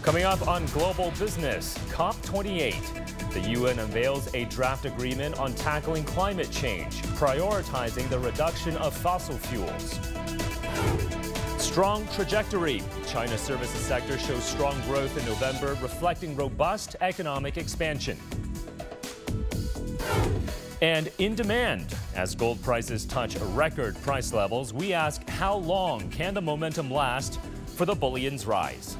Coming up on Global Business, COP28. The UN unveils a draft agreement on tackling climate change, prioritizing the reduction of fossil fuels. Strong trajectory. China's services sector shows strong growth in November, reflecting robust economic expansion. And in demand, as gold prices touch record price levels, we ask how long can the momentum last for the bullion's rise?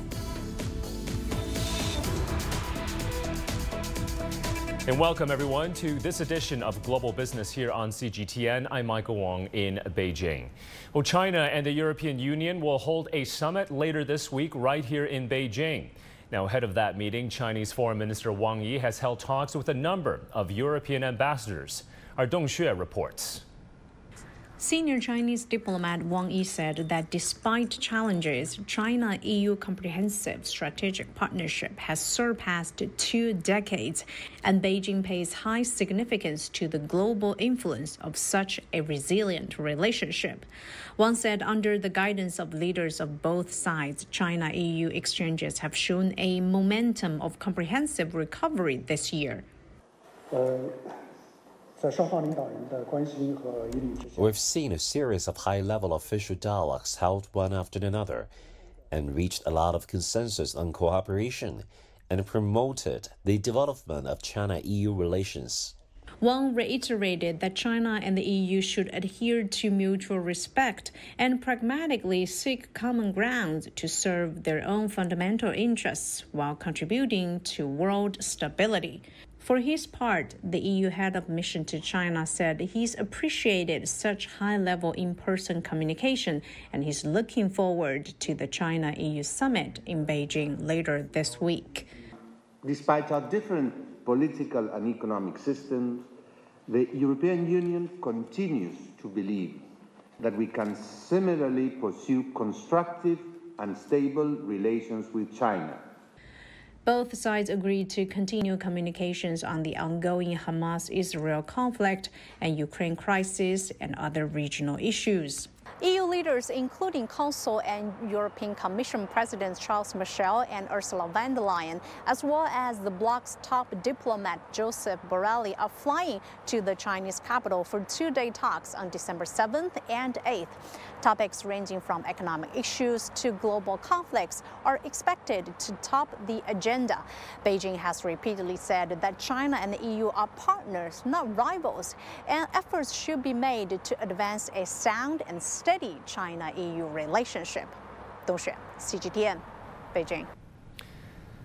And welcome, everyone, to this edition of Global Business here on CGTN. I'm Michael Wong in Beijing. Well, China and the European Union will hold a summit later this week right here in Beijing. Now, ahead of that meeting, Chinese Foreign Minister Wang Yi has held talks with a number of European ambassadors. Our Dong Xue reports. Senior Chinese diplomat Wang Yi said that despite challenges, China-EU comprehensive strategic partnership has surpassed 2 decades, and Beijing pays high significance to the global influence of such a resilient relationship. Wang said under the guidance of leaders of both sides, China-EU exchanges have shown a momentum of comprehensive recovery this year. We've seen a series of high-level official dialogues held one after another and reached a lot of consensus on cooperation and promoted the development of China-EU relations. Wang reiterated that China and the EU should adhere to mutual respect and pragmatically seek common ground to serve their own fundamental interests while contributing to world stability. For his part, the EU head of mission to China said he's appreciated such high-level in-person communication and he's looking forward to the China-EU summit in Beijing later this week. Despite our different political and economic systems, the European Union continues to believe that we can similarly pursue constructive and stable relations with China. Both sides agreed to continue communications on the ongoing Hamas-Israel conflict and Ukraine crisis and other regional issues. EU leaders, including Council and European Commission Presidents Charles Michel and Ursula von der Leyen, as well as the bloc's top diplomat Joseph Borrell, are flying to the Chinese capital for 2-day talks on December 7th and 8th. Topics ranging from economic issues to global conflicts are expected to top the agenda. Beijing has repeatedly said that China and the EU are partners, not rivals, and efforts should be made to advance a sound and steady China-EU relationship. Dong Xue, CGTN, Beijing.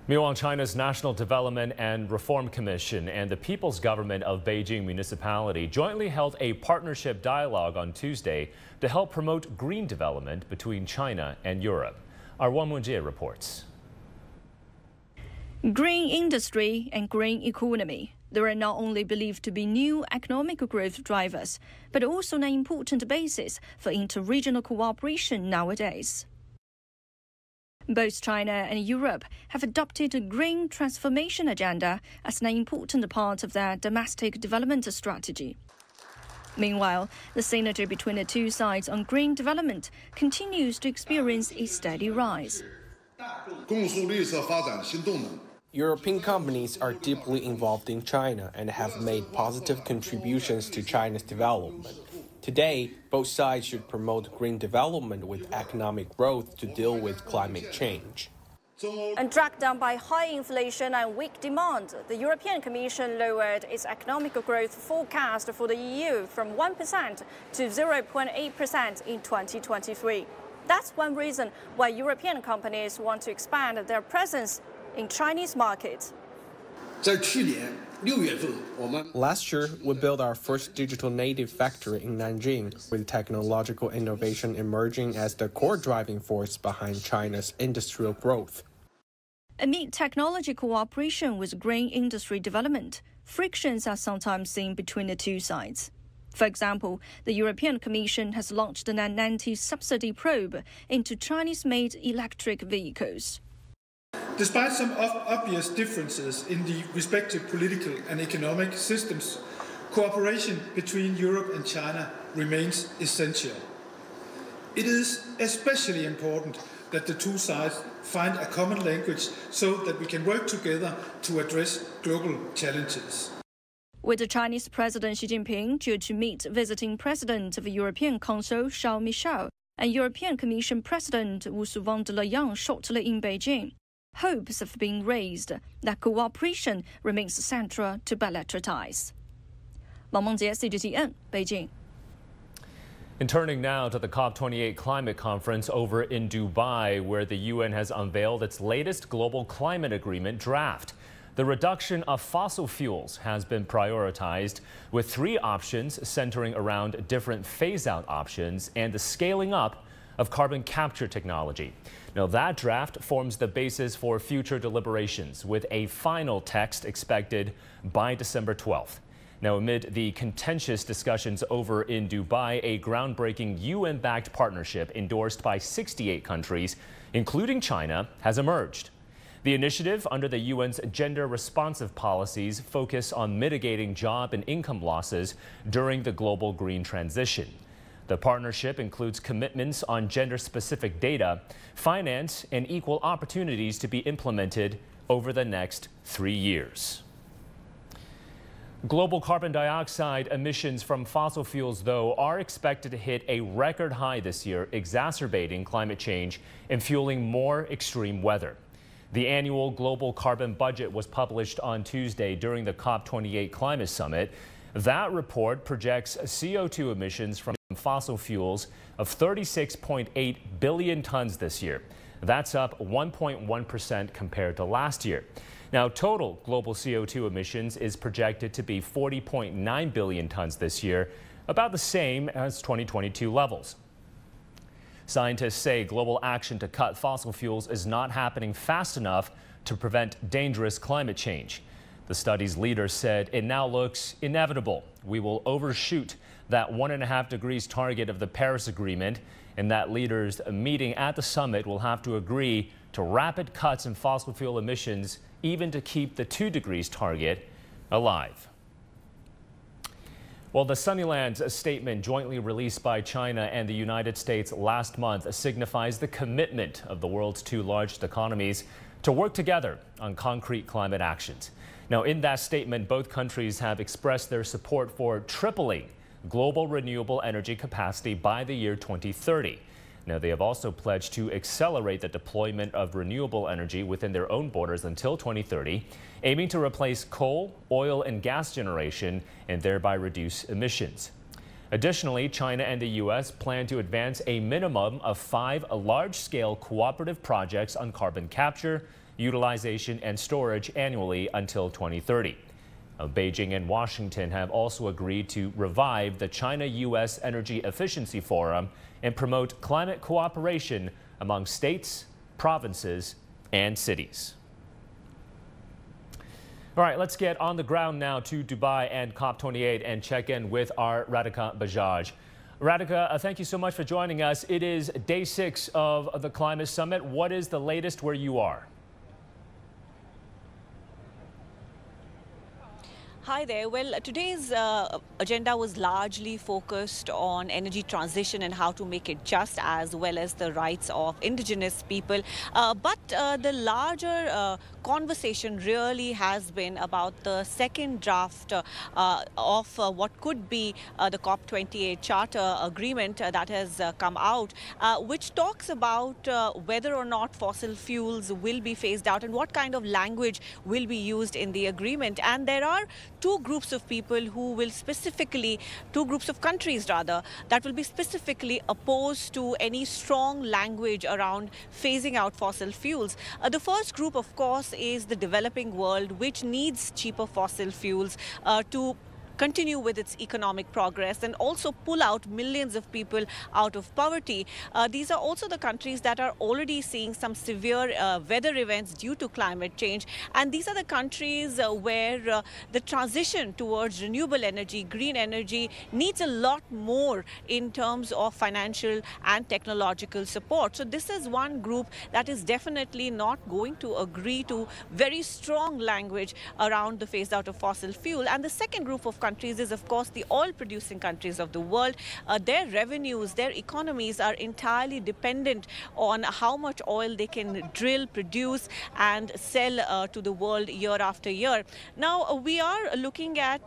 Meanwhile, China's National Development and Reform Commission and the People's Government of Beijing Municipality jointly held a partnership dialogue on Tuesday to help promote green development between China and Europe. Our Wang Munjie reports. Green industry and green economy. They are not only believed to be new economic growth drivers, but also an important basis for inter-regional cooperation nowadays. Both China and Europe have adopted a green transformation agenda as an important part of their domestic development strategy. Meanwhile, the synergy between the two sides on green development continues to experience a steady rise. European companies are deeply involved in China and have made positive contributions to China's development. Today, both sides should promote green development with economic growth to deal with climate change. And dragged down by high inflation and weak demand, the European Commission lowered its economic growth forecast for the EU from 1% to 0.8% in 2023. That's one reason why European companies want to expand their presence in Chinese markets. Last year, we built our first digital native factory in Nanjing, with technological innovation emerging as the core driving force behind China's industrial growth. Amid technology cooperation with green industry development, frictions are sometimes seen between the two sides. For example, the European Commission has launched an anti-subsidy probe into Chinese-made electric vehicles. Despite some obvious differences in the respective political and economic systems, cooperation between Europe and China remains essential. It is especially important that the two sides find a common language so that we can work together to address global challenges. With the Chinese President Xi Jinping due to meet visiting President of the European Council Charles Michel and European Commission President Ursula von der Leyen shortly in Beijing, hopes have been raised that cooperation remains central to bilateral ties. Wang Mengjie, CGTN, Beijing. And turning now to the COP28 climate conference over in Dubai, where the UN has unveiled its latest global climate agreement draft. The reduction of fossil fuels has been prioritized, with 3 options centering around different phase-out options and the scaling up of carbon capture technology. Now, that draft forms the basis for future deliberations, with a final text expected by December 12th. Now, amid the contentious discussions over in Dubai, a groundbreaking UN-backed partnership endorsed by 68 countries, including China, has emerged. The initiative, under the UN's gender-responsive policies, focus on mitigating job and income losses during the global green transition. The partnership includes commitments on gender-specific data, finance, and equal opportunities to be implemented over the next 3 years. Global carbon dioxide emissions from fossil fuels, though, are expected to hit a record high this year, exacerbating climate change and fueling more extreme weather. The annual global carbon budget was published on Tuesday during the COP28 climate summit. That report projects CO2 emissions from fossil fuels of 36.8 billion tons this year. That's up 1.1% compared to last year. Now, total global CO2 emissions is projected to be 40.9 billion tons this year, about the same as 2022 levels. Scientists say global action to cut fossil fuels is not happening fast enough to prevent dangerous climate change. The study's leader said it now looks inevitable. We will overshoot that 1.5 degrees target of the Paris Agreement, and that leaders meeting at the summit will have to agree to rapid cuts in fossil fuel emissions, even to keep the 2 degrees target alive. Well, the Sunnylands statement jointly released by China and the United States last month signifies the commitment of the world's 2 largest economies to work together on concrete climate actions. Now, in that statement, both countries have expressed their support for tripling global renewable energy capacity by the year 2030. Now, they have also pledged to accelerate the deployment of renewable energy within their own borders until 2030, aiming to replace coal, oil, and gas generation and thereby reduce emissions. Additionally, China and the U.S. plan to advance a minimum of 5 large-scale cooperative projects on carbon capture, utilization, and storage annually until 2030. Beijing and Washington have also agreed to revive the China-U.S. Energy Efficiency Forum and promote climate cooperation among states, provinces, and cities. All right, let's get on the ground now to Dubai and COP28 and check in with our Radhika Bajaj. Radhika, thank you so much for joining us. It is day 6 of the climate summit. What is the latest where you are? Hi there. Well, today's agenda was largely focused on energy transition and how to make it just, as well as the rights of indigenous people. But the larger conversation really has been about the second draft of what could be the COP28 Charter Agreement that has come out, which talks about whether or not fossil fuels will be phased out and what kind of language will be used in the agreement. And there are 2 groups of people who will specifically, 2 groups of countries rather, that will be specifically opposed to any strong language around phasing out fossil fuels. The first group, of course, is the developing world, which needs cheaper fossil fuels to continue with its economic progress and also pull out millions of people out of poverty. These are also the countries that are already seeing some severe weather events due to climate change. And these are the countries where the transition towards renewable energy, green energy, needs a lot more in terms of financial and technological support. So this is one group that is definitely not going to agree to very strong language around the phase out of fossil fuel. And the second group of countries is, of course, the oil-producing countries of the world. Their revenues, their economies are entirely dependent on how much oil they can drill, produce, and sell to the world year after year. Now, we are looking at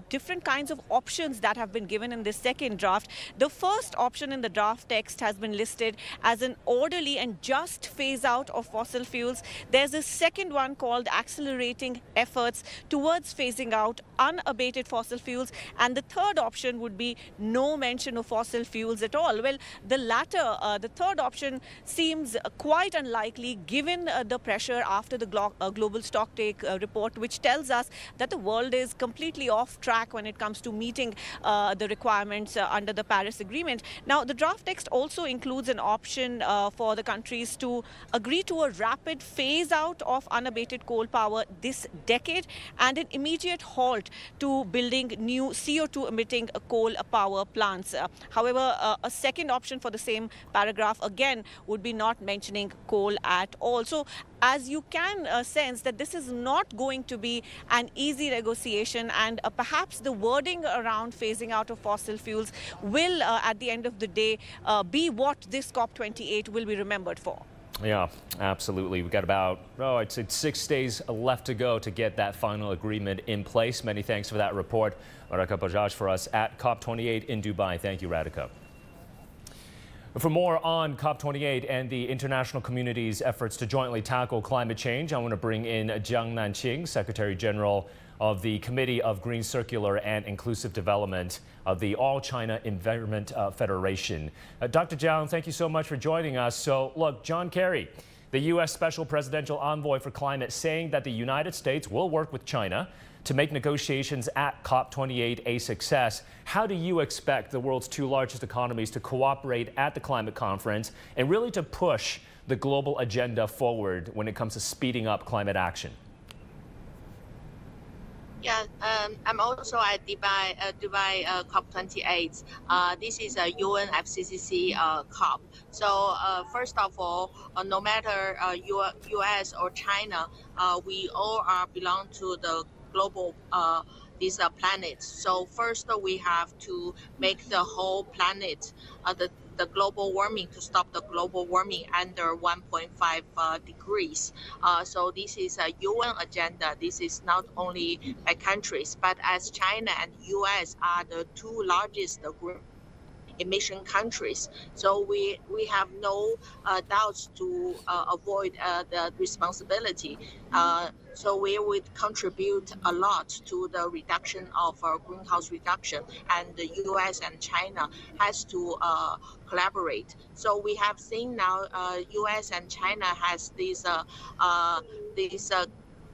different kinds of options that have been given in this second draft. The first option in the draft text has been listed as an orderly and just phase out of fossil fuels. There's a second one called accelerating efforts towards phasing out unabated fossil fuels. And the third option would be no mention of fossil fuels at all. Well, the latter, the third option, seems quite unlikely given the pressure after the global stocktake report, which tells us that the world is completely off track when it comes to meeting the requirements under the Paris Agreement. Now, the draft text also includes an option for the countries to agree to a rapid phase out of unabated coal power this decade and an immediate halt to building new CO2 emitting coal power plants. However, a second option for the same paragraph again would be not mentioning coal at all. So as you can sense that this is not going to be an easy negotiation, and perhaps the wording around phasing out of fossil fuels will at the end of the day be what this COP28 will be remembered for. Yeah, absolutely. We've got about, I'd say 6 days left to go to get that final agreement in place. Many thanks for that report. Radhika Bajaj for us at COP28 in Dubai. Thank you, Radhika. For more on COP28 and the international community's efforts to jointly tackle climate change, I want to bring in Jiang Nanqing, Secretary General of the Committee of Green, Circular and Inclusive Development of the All China Environment Federation. Dr. Jiang, thank you so much for joining us. So, look, John Kerry, the U.S. Special Presidential Envoy for Climate, saying that the United States will work with China to make negotiations at COP28 a success. How do you expect the world's two largest economies to cooperate at the climate conference and really to push the global agenda forward when it comes to speeding up climate action? Yeah, I'm also at Dubai COP28. This is a UNFCCC COP. So first of all, no matter US or China, we all belong to the global this planet. So first we have to make the whole planet, the global warming, to stop the global warming under 1.5 degrees. So this is a UN agenda. This is not only by countries, but as China and US are the two largest emission countries. So we have no doubts to avoid the responsibility. So we would contribute a lot to the reduction of greenhouse reduction, and the US and China has to collaborate. So we have seen now US and China has this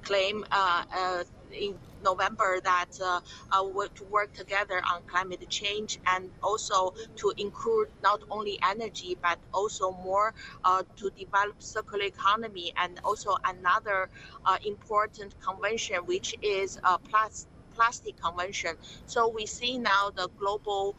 claim in November that to work together on climate change, and also to include not only energy but also more to develop circular economy, and also another important convention, which is plastic convention. So we see now the global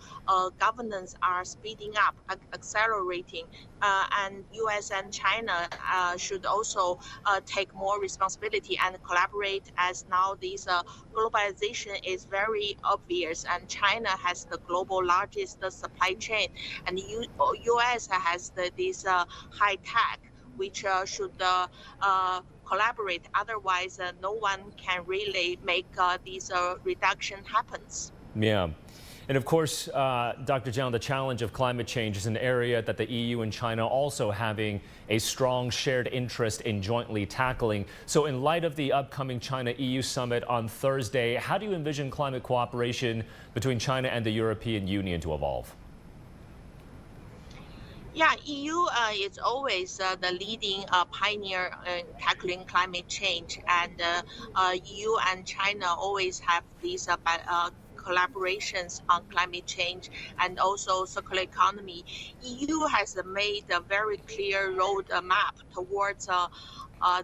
governance are speeding up, accelerating, and US and China should also take more responsibility and collaborate, as now this globalization is very obvious, and China has the global largest supply chain, and US has this high tech, which should collaborate. Otherwise, no one can really make this reduction happens. Yeah. And of course, Dr. Jiang, the challenge of climate change is an area that the EU and China also having a strong shared interest in jointly tackling. So in light of the upcoming China-EU summit on Thursday, how do you envision climate cooperation between China and the European Union to evolve? Yeah, EU is always the leading pioneer in tackling climate change, and EU and China always have these collaborations on climate change and also circular economy. EU has made a very clear roadmap towards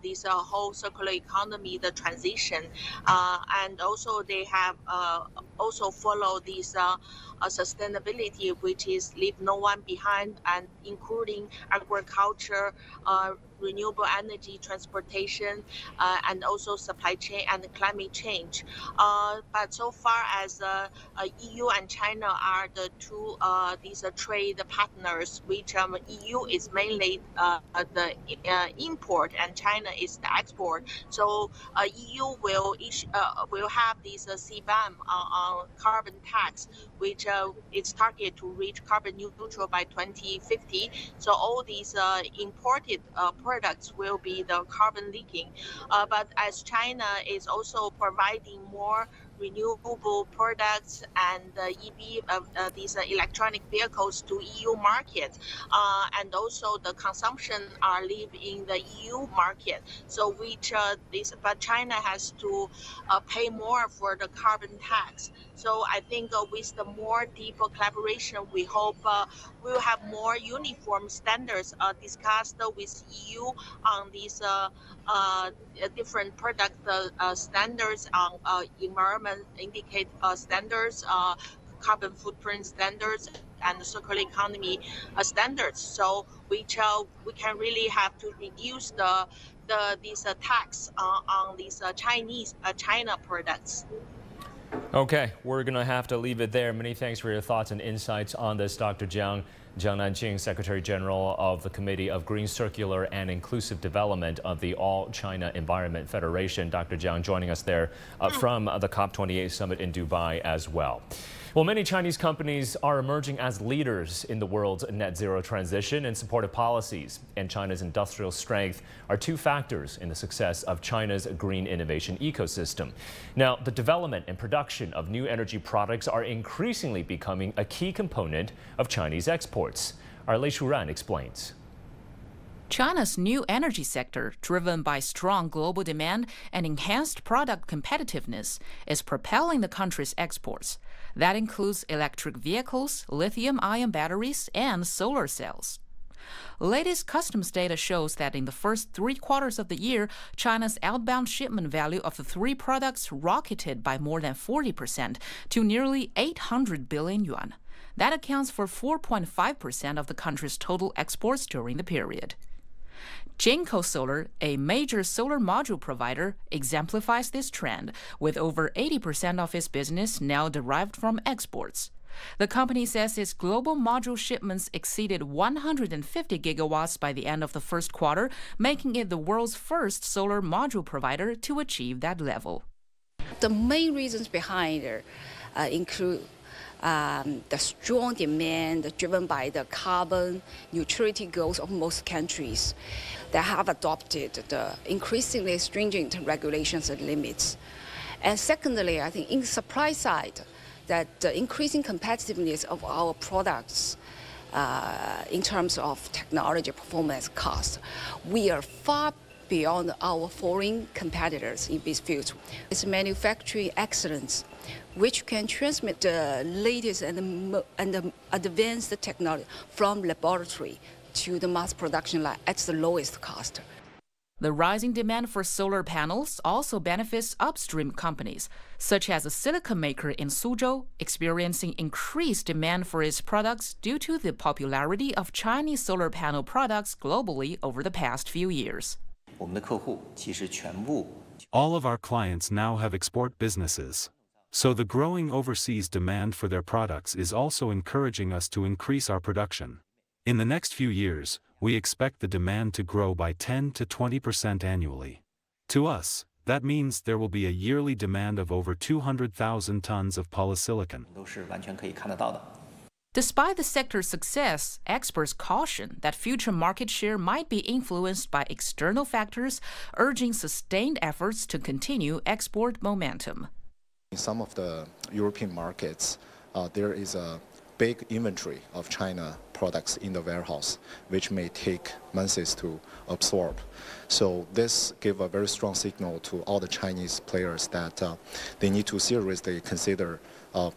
this whole circular economy, the transition, and also they have also followed this sustainability, which is leave no one behind, and including agriculture, renewable energy, transportation, and also supply chain and climate change. But so far as EU and China are the two these trade partners, which EU is mainly the import and China is the export. So EU will have this CBAM on carbon tax, which is targeted to reach carbon neutral by 2050. So all these imported products will be the carbon leaking. But as China is also providing more renewable products and EV, these electronic vehicles to EU market, and also the consumption are live in the EU market. So but China has to pay more for the carbon tax. So I think with the more deeper collaboration, we hope we'll have more uniform standards discussed with EU on these different product standards, on environment indicate standards, carbon footprint standards, and circular economy standards. So we can really have to reduce these tax on these China products. Okay, we're going to have to leave it there. Many thanks for your thoughts and insights on this, Dr. Jiang Nanqing, Secretary General of the Committee of Green, Circular and Inclusive Development of the All China Environment Federation. Dr. Jiang joining us there from the COP28 summit in Dubai as well. Well, many Chinese companies are emerging as leaders in the world's net zero transition and supportive policies. And China's industrial strength are two factors in the success of China's green innovation ecosystem. Now, the development and production of new energy products are increasingly becoming a key component of Chinese exports. Our Lei Shuran explains. China's new energy sector, driven by strong global demand and enhanced product competitiveness, is propelling the country's exports. That includes electric vehicles, lithium-ion batteries, and solar cells. Latest customs data shows that in the first 3 quarters of the year, China's outbound shipment value of the 3 products rocketed by more than 40% to nearly 800 billion yuan. That accounts for 4.5% of the country's total exports during the period. Jinko Solar, a major solar module provider, exemplifies this trend, with over 80% of its business now derived from exports. The company says its global module shipments exceeded 150 gigawatts by the end of the first quarter, making it the world's first solar module provider to achieve that level. The main reasons behind it include the strong demand driven by the carbon neutrality goals of most countries that have adopted the increasingly stringent regulations and limits. And secondly, I think in the supply side, that the increasing competitiveness of our products in terms of technology, performance, cost, we are far beyond our foreign competitors in this field. It's manufacturing excellence, which can transmit the latest and advanced technology from laboratory to the mass production line at the lowest cost. The rising demand for solar panels also benefits upstream companies, such as a silicon maker in Suzhou, experiencing increased demand for its products due to the popularity of Chinese solar panel products globally over the past few years. All of our clients now have export businesses. So the growing overseas demand for their products is also encouraging us to increase our production. In the next few years, we expect the demand to grow by 10 to 20% annually. To us, that means there will be a yearly demand of over 200,000 tons of polysilicon. Despite the sector's success, experts caution that future market share might be influenced by external factors, urging sustained efforts to continue export momentum. In some of the European markets, there is a big inventory of China products in the warehouse, which may take months to absorb. So this gives a very strong signal to all the Chinese players that they need to seriously consider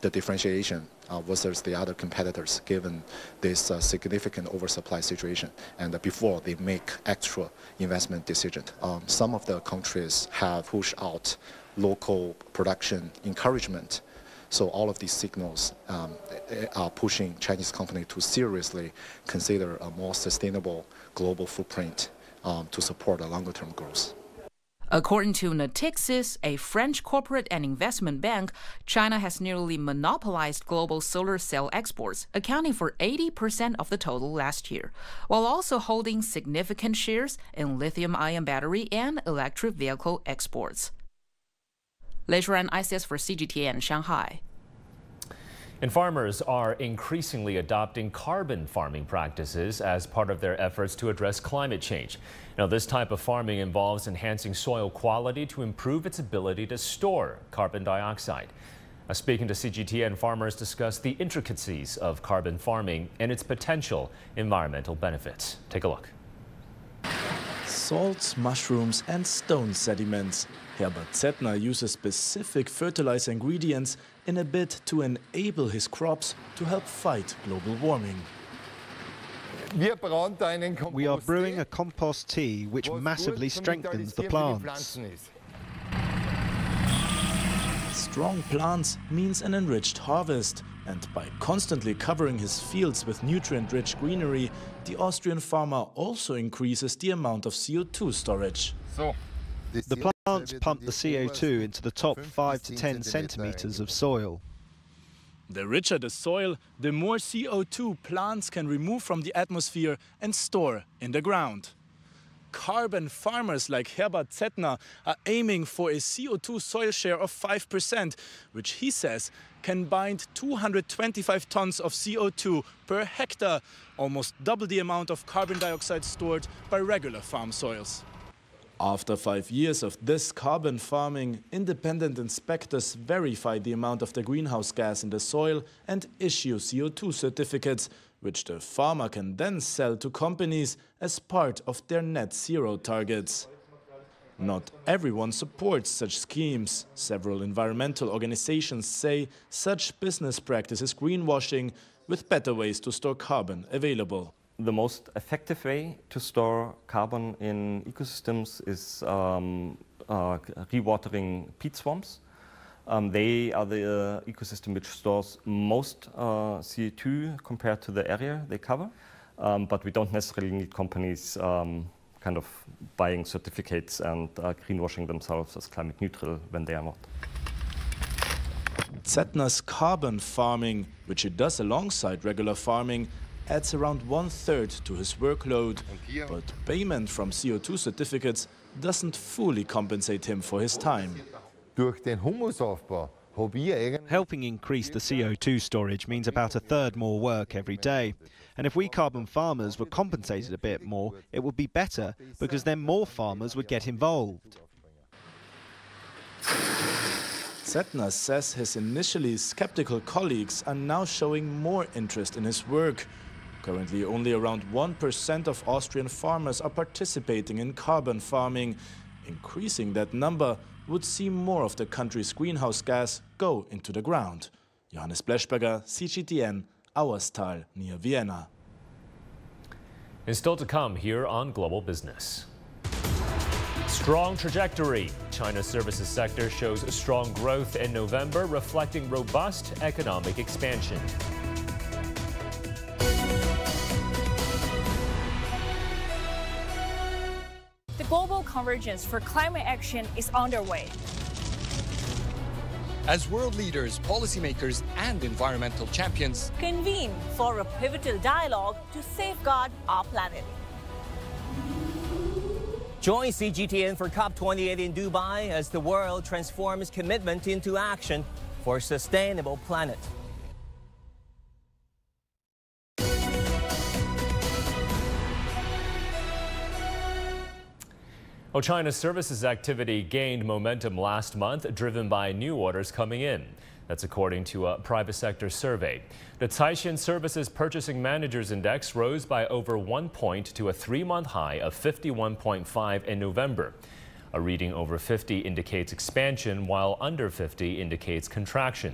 the differentiation versus the other competitors, given this significant oversupply situation, and before they make extra investment decisions. Some of the countries have pushed out local production encouragement So all of these signals are pushing Chinese companies to seriously consider a more sustainable global footprint to support a longer-term growth. According to Natixis, a French corporate and investment bank, China has nearly monopolized global solar cell exports, accounting for 80% of the total last year, while also holding significant shares in lithium-ion battery and electric vehicle exports. Lei Shuran, ICS for CGTN, Shanghai. And farmers are increasingly adopting carbon farming practices as part of their efforts to address climate change. Now, this type of farming involves enhancing soil quality to improve its ability to store carbon dioxide. Speaking to CGTN, farmers discuss the intricacies of carbon farming and its potential environmental benefits. Take a look. Salts, mushrooms and stone sediments. Herbert Zettner uses specific fertilizer ingredients in a bid to enable his crops to help fight global warming. We are brewing a compost tea which massively strengthens the plants. Strong plants means an enriched harvest, and by constantly covering his fields with nutrient-rich greenery, the Austrian farmer also increases the amount of CO2 storage. The plants pump the CO2 into the top 5 to 10 centimeters of soil. The richer the soil, the more CO2 plants can remove from the atmosphere and store in the ground. Carbon farmers like Herbert Zettner are aiming for a CO2 soil share of 5%, which he says can bind 225 tons of CO2 per hectare, almost double the amount of carbon dioxide stored by regular farm soils. After 5 years of this carbon farming, independent inspectors verify the amount of the greenhouse gas in the soil and issue CO2 certificates, which the farmer can then sell to companies as part of their net zero targets. Not everyone supports such schemes. Several environmental organizations say such business practice is greenwashing, with better ways to store carbon available. The most effective way to store carbon in ecosystems is rewatering peat swamps. They are the ecosystem which stores most CO2 compared to the area they cover. But we don't necessarily need companies kind of buying certificates and greenwashing themselves as climate neutral when they are not. Zettner's carbon farming, which he does alongside regular farming, adds around 1/3 to his workload, but payment from CO2 certificates doesn't fully compensate him for his time. Helping increase the CO2 storage means about 1/3 more work every day. And if we carbon farmers were compensated a bit more, it would be better, because then more farmers would get involved. Zettner says his initially skeptical colleagues are now showing more interest in his work. Currently, only around 1% of Austrian farmers are participating in carbon farming. Increasing that number would see more of the country's greenhouse gas go into the ground. Johannes Bleschberger, CGTN, Auerstal, near Vienna. And still to come here on Global Business. Strong trajectory. China's services sector shows strong growth in November, reflecting robust economic expansion. The global convergence for climate action is underway. As world leaders, policymakers, and environmental champions convene for a pivotal dialogue to safeguard our planet. Join CGTN for COP28 in Dubai as the world transforms commitment into action for a sustainable planet. Well, China's services activity gained momentum last month, driven by new orders coming in. That's according to a private sector survey. The Caixin Services Purchasing Managers Index rose by over 1 point to a 3-month high of 51.5 in November. A reading over 50 indicates expansion, while under 50 indicates contraction.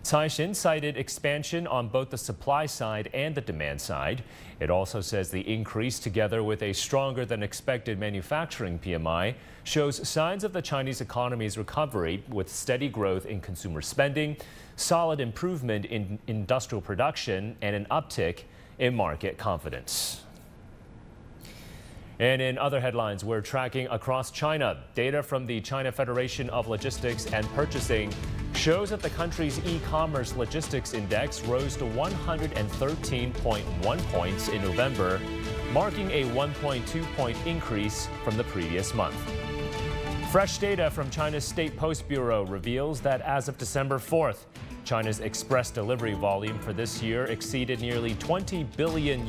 Caixin cited expansion on both the supply side and the demand side. It also says the increase, together with a stronger than expected manufacturing PMI, shows signs of the Chinese economy's recovery, with steady growth in consumer spending, solid improvement in industrial production, and an uptick in market confidence. And in other headlines, we're tracking across China. Data from the China Federation of Logistics and Purchasing shows that the country's e-commerce logistics index rose to 113.1 points in November, marking a 1.2-point increase from the previous month. Fresh data from China's State Post Bureau reveals that as of December 4th, China's express delivery volume for this year exceeded nearly $20 billion,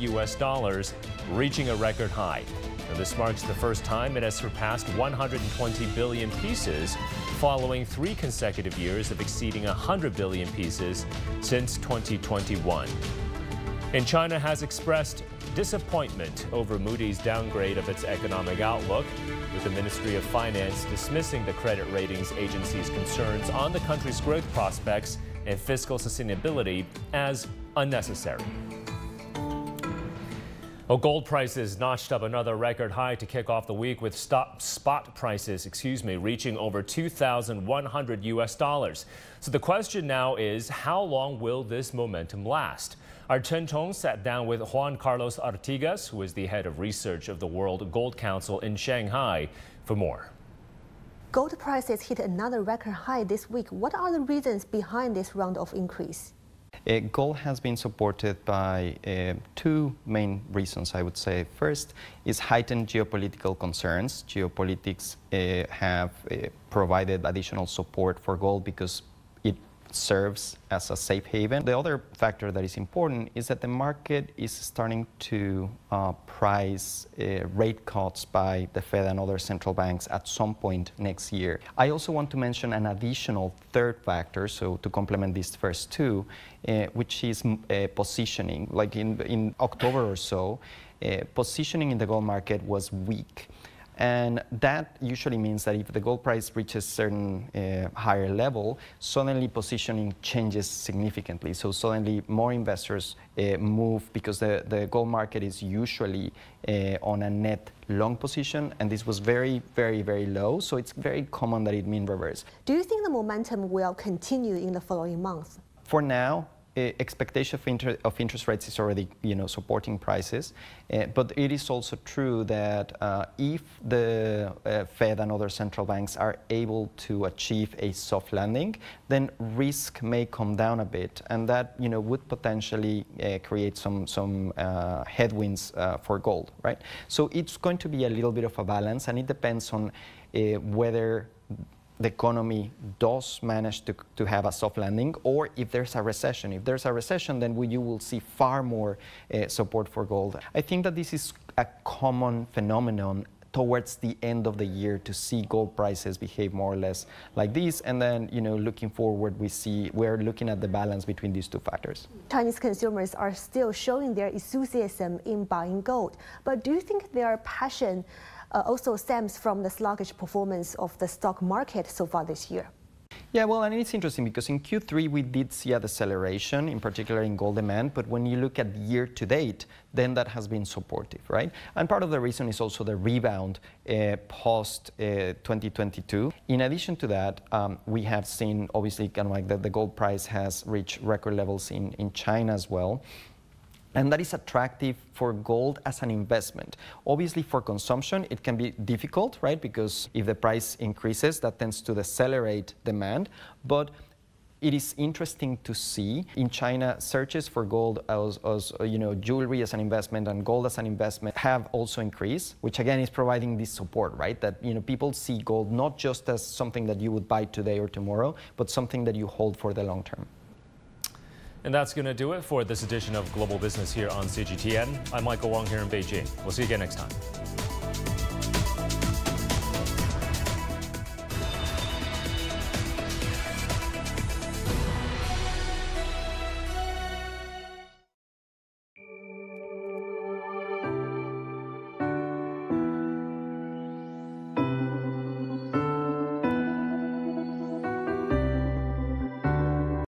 reaching a record high. Now, this marks the first time it has surpassed 120 billion pieces, following 3 consecutive years of exceeding 100 billion pieces since 2021. And China has expressed disappointment over Moody's downgrade of its economic outlook, with the Ministry of Finance dismissing the credit ratings agency's concerns on the country's growth prospects and fiscal sustainability as unnecessary. Well, gold prices notched up another record high to kick off the week, with spot prices, reaching over $2,100. So the question now is, how long will this momentum last? Our Chen Chong sat down with Juan Carlos Artigas, who is the head of research of the World Gold Council in Shanghai, for more. Gold prices hit another record high this week. What are the reasons behind this round of increase? Gold has been supported by 2 main reasons, I would say. First is heightened geopolitical concerns. Geopolitics have provided additional support for gold because it serves as a safe haven. The other factor that is important is that the market is starting to price rate cuts by the Fed and other central banks at some point next year. I also want to mention an additional third factor, so to complement these first 2, which is positioning. Like in October or so, positioning in the gold market was weak. And that usually means that if the gold price reaches a certain higher level, suddenly positioning changes significantly. So suddenly more investors move, because the gold market is usually on a net long position, and this was very, very, very low. So it's very common that it mean reverse. Do you think the momentum will continue in the following months? For now, expectation of interest rates is already, supporting prices, but it is also true that if the Fed and other central banks are able to achieve a soft landing, then risk may come down a bit, and that would potentially create some headwinds for gold, right? So it's going to be a little bit of a balance, and it depends on whether the economy does manage to have a soft landing, or if there's a recession. If there's a recession, then you will see far more support for gold. I think that this is a common phenomenon towards the end of the year, to see gold prices behave more or less like this. And then, looking forward, we're looking at the balance between these 2 factors. Chinese consumers are still showing their enthusiasm in buying gold. But do you think their passion also stems from the sluggish performance of the stock market so far this year? Yeah, well, and it's interesting because in Q3 we did see a deceleration, in particular in gold demand, but when you look at year to date, then that has been supportive, right? And part of the reason is also the rebound post 2022. In addition to that, we have seen obviously kind of like that the gold price has reached record levels in China as well. And that is attractive for gold as an investment. Obviously, for consumption, it can be difficult, right? Because if the price increases, that tends to decelerate demand. But it is interesting to see in China, searches for gold as jewelry as an investment and gold as an investment have also increased, which again is providing this support, right? That people see gold not just as something that you would buy today or tomorrow, but something that you hold for the long term. And that's going to do it for this edition of Global Business here on CGTN. I'm Michael Wong here in Beijing. We'll see you again next time.